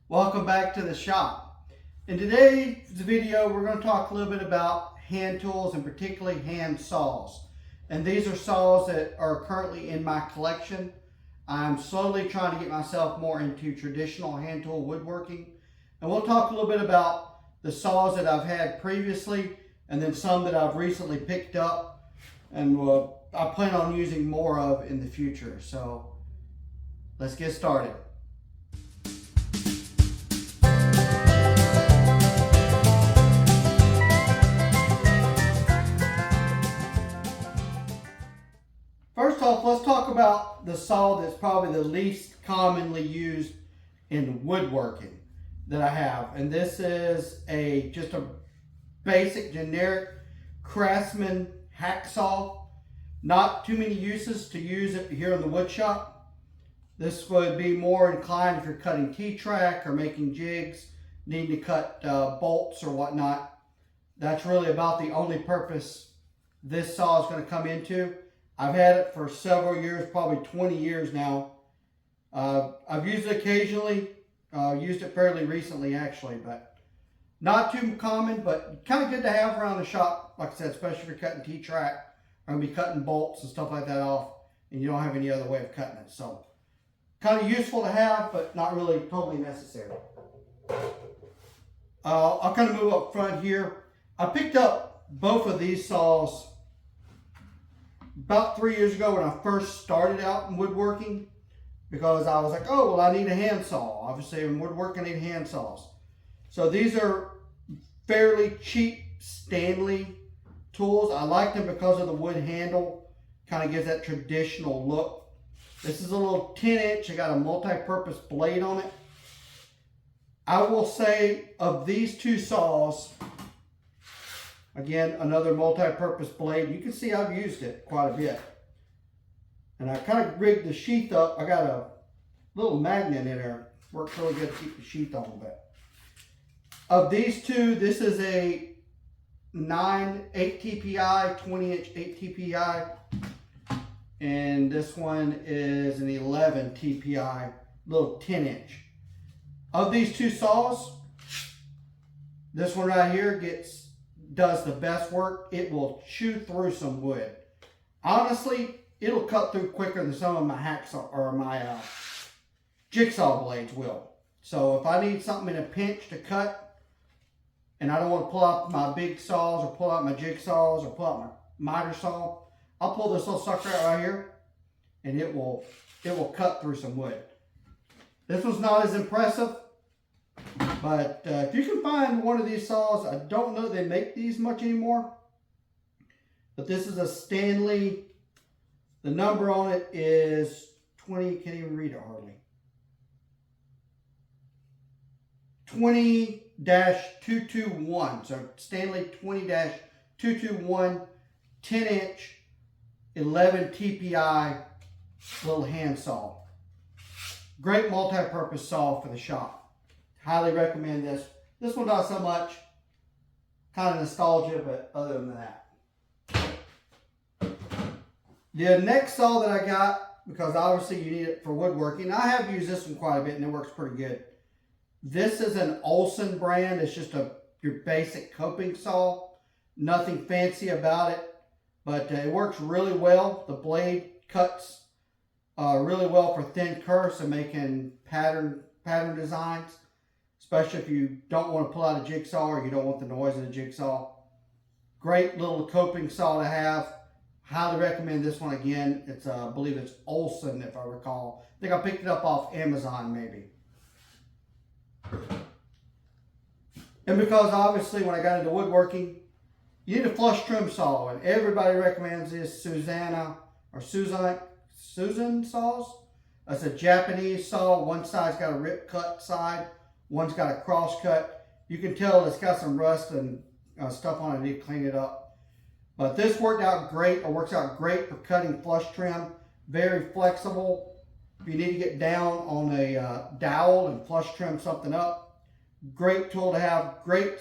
Welcome back to the shop. In today's video, we're going to talk a little bit about hand tools and particularly hand saws. And these are saws that are currently in my collection. I'm slowly trying to get myself more into traditional hand tool woodworking. And we'll talk a little bit about the saws that I've had previously and then some that I've recently picked up and I plan on using more of in the future. So let's get started. First off, let's talk about the saw that's probably the least commonly used in woodworking that I have. And this is just a basic generic Craftsman hacksaw. Not too many uses to use it here in the wood shop. This would be more inclined if you're cutting T-track or making jigs, need to cut bolts or whatnot. That's really about the only purpose this saw is going to come into. I've had it for several years, probably 20 years now. I've used it occasionally, used it fairly recently actually, but not too common, but kind of good to have around the shop. Like I said, especially if you're cutting T-track, or be cutting bolts and stuff like that off, and you don't have any other way of cutting it. So kind of useful to have, but not really totally necessary. I'll kind of move up front here. I picked up both of these saws about 3 years ago when I first started out in woodworking, because I was like, oh, well, I need a handsaw. Obviously, in woodworking, I need hand saws. So these are fairly cheap Stanley tools. I like them because of the wood handle. Kind of gives that traditional look. This is a little 10-inch. I got a multi-purpose blade on it. I will say of these two saws, again, another multi-purpose blade. You can see I've used it quite a bit. And I kind of rigged the sheath up. I got a little magnet in there. Works really good to keep the sheath on a bit. Of these two, this is a 8 TPI, 20-inch 8 TPI. And this one is an 11 TPI, little 10-inch. Of these two saws, this one right here does the best work. It will chew through some wood. Honestly, it'll cut through quicker than some of my hacksaw or my jigsaw blades will. So if I need something in a pinch to cut, and I don't want to pull out my big saws or pull out my jigsaws or pull out my miter saw, I'll pull this little sucker out right here, and it will cut through some wood. This one's not as impressive, but if you can find one of these saws, I don't know they make these much anymore, but this is a Stanley. The number on it is 20, can't even read it hardly. 20-221. So Stanley 20-221, 10-inch, 11 TPI little hand saw. Great multi-purpose saw for the shop. Highly recommend this. This one not so much. Kind of nostalgia, but other than that. The next saw that I got, because obviously you need it for woodworking. I have used this one quite a bit and it works pretty good. This is an Olsen brand. It's just your basic coping saw. Nothing fancy about it, but it works really well. The blade cuts really well for thin kerfs and making pattern designs, especially if you don't want to pull out a jigsaw or you don't want the noise of the jigsaw. Great little coping saw to have. Highly recommend this one again. It's I believe it's Olsen, if I recall. I think I picked it up off Amazon maybe. And because obviously when I got into woodworking, you need a flush trim saw, and everybody recommends this Susan saws. That's a Japanese saw. One side's got a rip cut side, one's got a cross cut. You can tell it's got some rust and stuff on it. I need to clean it up. But this worked out great, or works out great for cutting flush trim. Very flexible. If you need to get down on a dowel and flush trim something up, great tool to have. Great.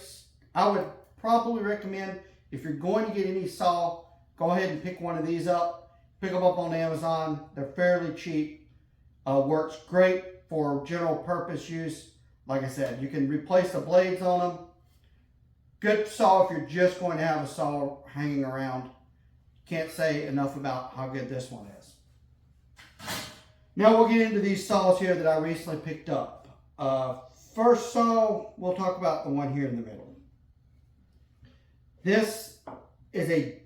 I would probably recommend, if you're going to get any saw, go ahead and pick one of these up. Pick them up on Amazon. They're fairly cheap. Works great for general purpose use. Like I said, you can replace the blades on them. Good saw if you're just going to have a saw hanging around. Can't say enough about how good this one is. Now we'll get into these saws here that I recently picked up. First saw, we'll talk about the one here in the middle. This is a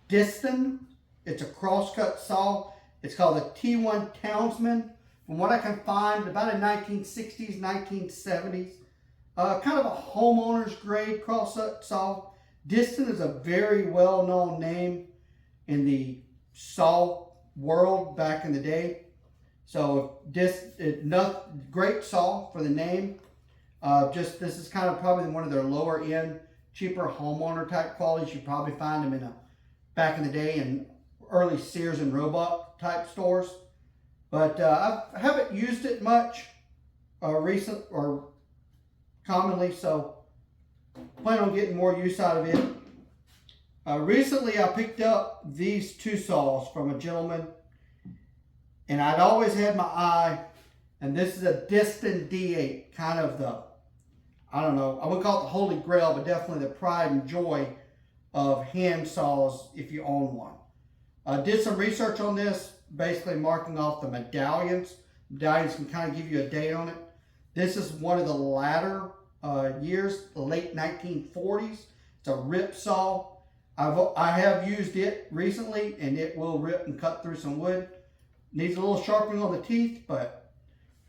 Diston. It's a crosscut saw. It's called a T1 Townsman. From what I can find, about a 1960s, 1970s. Kind of a homeowner's grade crosscut saw. Diston is a very well-known name in the saw world back in the day. So great saw for the name. This is kind of probably one of their lower end, cheaper homeowner type qualities. You probably find them in back in the day in early Sears and Roebuck type stores. But I haven't used it much commonly, so plan on getting more use out of it. Recently I picked up these two saws from a gentleman, and I'd always had my eye, and this is a Diston D8, kind of the, I don't know, I wouldn't call it the holy grail, but definitely the pride and joy of hand saws if you own one. I did some research on this, basically marking off the medallions. Medallions can kind of give you a date on it. This is one of the latter years, the late 1940s. It's a rip saw. I have used it recently, and it will rip and cut through some wood. Needs a little sharpening on the teeth, but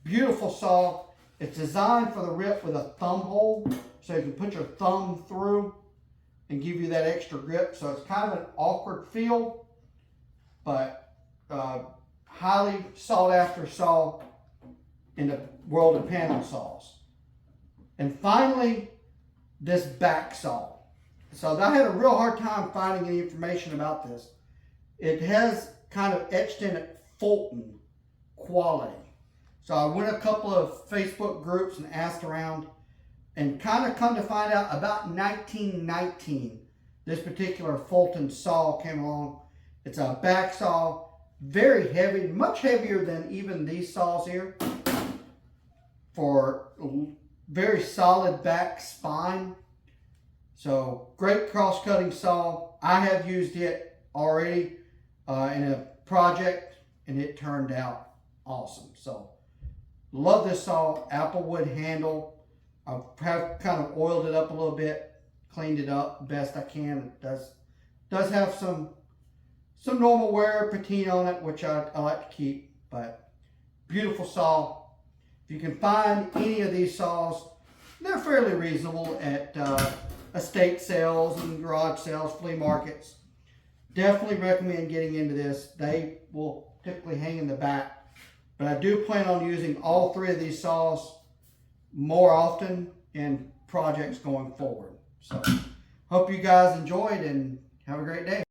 beautiful saw. It's designed for the rip with a thumb hole, so you can put your thumb through and give you that extra grip. So it's kind of an awkward feel, but highly sought after saw in the world of panel saws. And finally, this back saw. So I had a real hard time finding any information about this. It has kind of etched in it Fulton quality. So I went a couple of Facebook groups and asked around, and kind of come to find out about 1919, this particular Fulton saw came along. It's a back saw, very heavy, much heavier than even these saws here, for very solid back spine. So great cross-cutting saw. I have used it already in a project, and it turned out awesome. So love this saw. Applewood handle. I have kind of oiled it up a little bit, cleaned it up best I can. It does have some normal wear, patina on it, which I like to keep, but beautiful saw. If you can find any of these saws, they're fairly reasonable at estate sales and garage sales, flea markets. Definitely recommend getting into this. They will typically hang in the back, but I do plan on using all three of these saws more often in projects going forward. So hope you guys enjoyed, and have a great day.